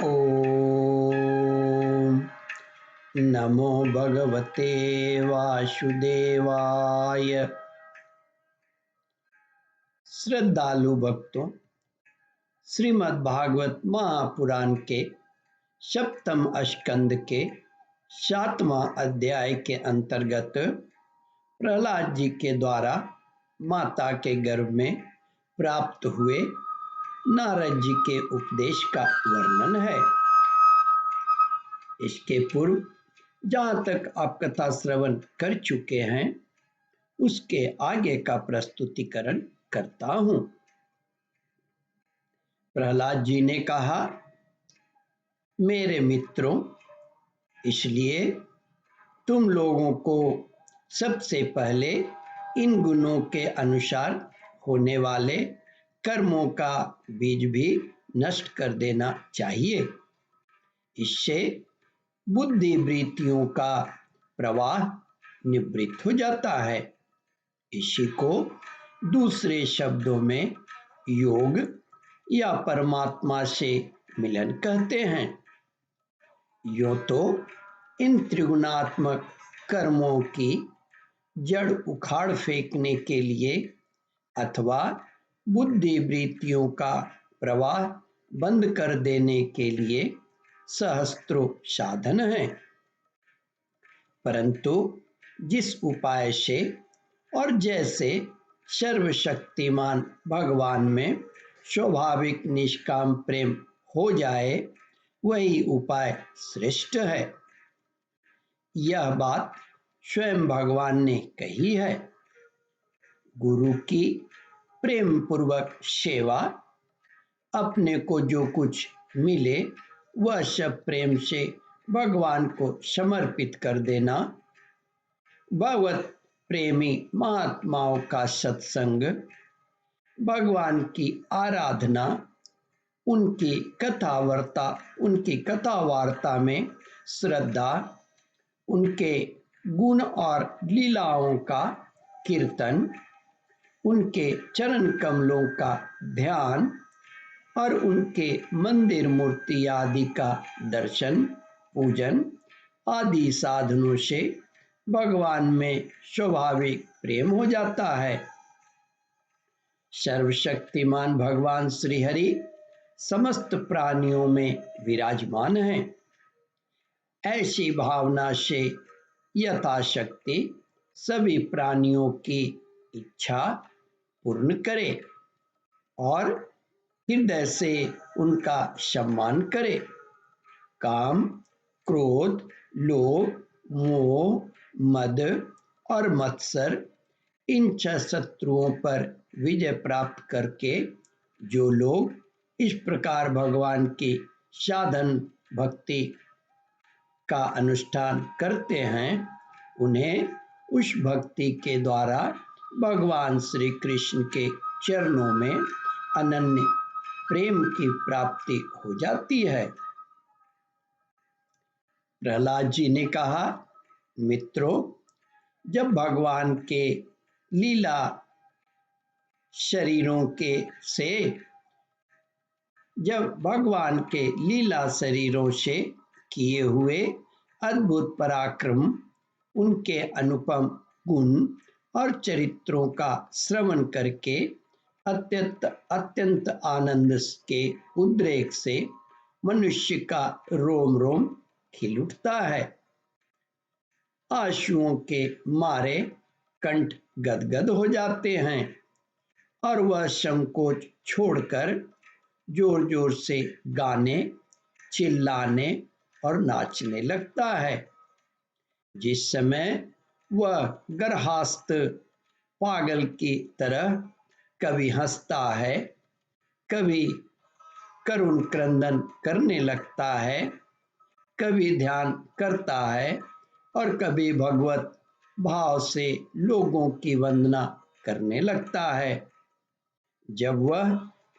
ओम नमो भगवते वासुदेवाय। श्रद्धालु भक्तों, श्रीमद् भागवत महापुराण के सप्तम स्कंद के 7वां अध्याय के अंतर्गत प्रहलाद जी के द्वारा माता के गर्भ में प्राप्त हुए नारद जी के उपदेश का वर्णन है। इसके पूर्व जहाँ तक आप कथा श्रवण कर चुके हैं उसके आगे का प्रस्तुतिकरण करता हूँ। प्रहलाद जी ने कहा, मेरे मित्रों, इसलिए तुम लोगों को सबसे पहले इन गुणों के अनुसार होने वाले कर्मों का बीज भी नष्ट कर देना चाहिए। इससे बुद्धि वृत्तियों का प्रवाह निवृत्त हो जाता है। इसी को दूसरे शब्दों में योग या परमात्मा से मिलन कहते हैं। यूं तो इन त्रिगुणात्मक कर्मों की जड़ उखाड़ फेंकने के लिए अथवा बुद्धि वृत्तियों का प्रवाह बंद कर देने के लिए सहस्त्रों साधन हैं, परंतु जिस उपाय से और जैसे सर्वशक्तिमान भगवान में स्वाभाविक निष्काम प्रेम हो जाए वही उपाय श्रेष्ठ है। यह बात स्वयं भगवान ने कही है। गुरु की प्रेम पूर्वक सेवा, अपने को जो कुछ मिले वह सब प्रेम से भगवान को समर्पित कर देना, भगवत प्रेमी महात्माओं का सत्संग, भगवान की आराधना, उनकी कथा वार्ता में श्रद्धा, उनके गुण और लीलाओं का कीर्तन, उनके चरण कमलों का ध्यान और उनके मंदिर मूर्ति आदि का दर्शन पूजन आदि साधनों से भगवान में स्वाभाविक प्रेम हो जाता है। सर्वशक्तिमान भगवान श्री हरि समस्त प्राणियों में विराजमान हैं। ऐसी भावना से यथाशक्ति सभी प्राणियों की इच्छा पूर्ण करे और हृदय से उनका सम्मान करे। काम, क्रोध, लोभ, मोह, मद और मत्सर, इन 6 शत्रुओं पर विजय प्राप्त करके जो लोग इस प्रकार भगवान की साधन भक्ति का अनुष्ठान करते हैं, उन्हें उस भक्ति के द्वारा भगवान श्री कृष्ण के चरणों में अनन्य प्रेम की प्राप्ति हो जाती है। प्रहलाद जी ने कहा, मित्रों, जब भगवान के लीला शरीरों से किए हुए अद्भुत पराक्रम, उनके अनुपम गुण और चरित्रों का श्रवण करके अत्यंत आनंद के उद्रेक से मनुष्य का रोम रोम खिल उठता है। आंसुओं के मारे कंठ गदगद हो जाते हैं और वह संकोच छोड़कर जोर जोर से गाने, चिल्लाने और नाचने लगता है। जिस समय वह गर्हास्थ पागल की तरह कभी हंसता है, कभी करुण क्रंदन करने लगता है, कभी ध्यान करता है और कभी भगवत भाव से लोगों की वंदना करने लगता है। जब वह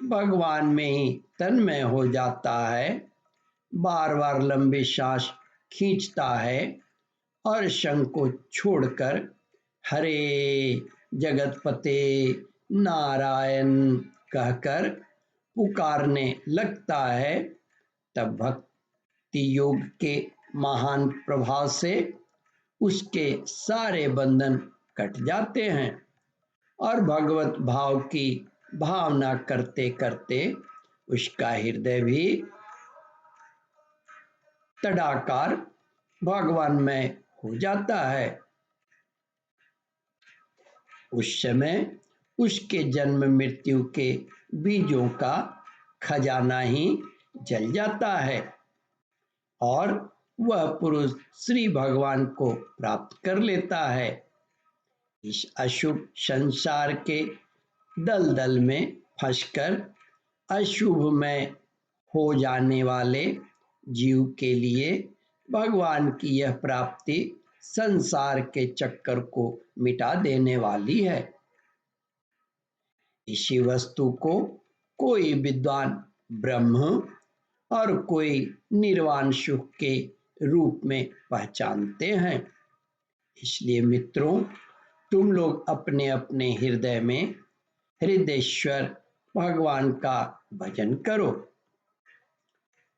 भगवान में ही तन्मय हो जाता है, बार बार लंबी सांस खींचता है और संकोच छोड़कर हरे जगतपते नारायण कहकर पुकारने लगता है, तब भक्ति योग के महान प्रभाव से उसके सारे बंधन कट जाते हैं और भगवत भाव की भावना करते करते उसका हृदय भी तदाकार भगवानमय हो जाता है। उस समय उसके जन्म मृत्यु के बीजों का खजाना ही जल जाता है और वह पुरुष श्री भगवान को प्राप्त कर लेता है। इस अशुभ संसार के दलदल में फंसकर अशुभ में हो जाने वाले जीव के लिए भगवान की यह प्राप्ति संसार के चक्कर को मिटा देने वाली है। इसी वस्तु को कोई विद्वान ब्रह्म और कोई निर्वाण सुख के रूप में पहचानते हैं। इसलिए मित्रों, तुम लोग अपने अपने हृदय में हृदयेश्वर भगवान का भजन करो।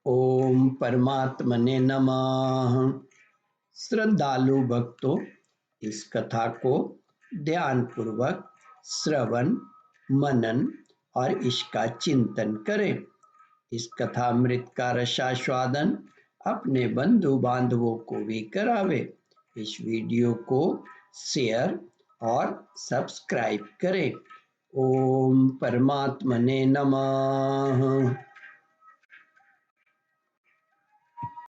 ओम परमात्मने नमः। श्रद्धालु भक्तों, इस कथा को ध्यान पूर्वक श्रवण, मनन और इसका चिंतन करें। इस कथामृत का रसास्वादन अपने बंधु बांधवों को भी करावे। इस वीडियो को शेयर और सब्सक्राइब करें। ओम परमात्मने नमः।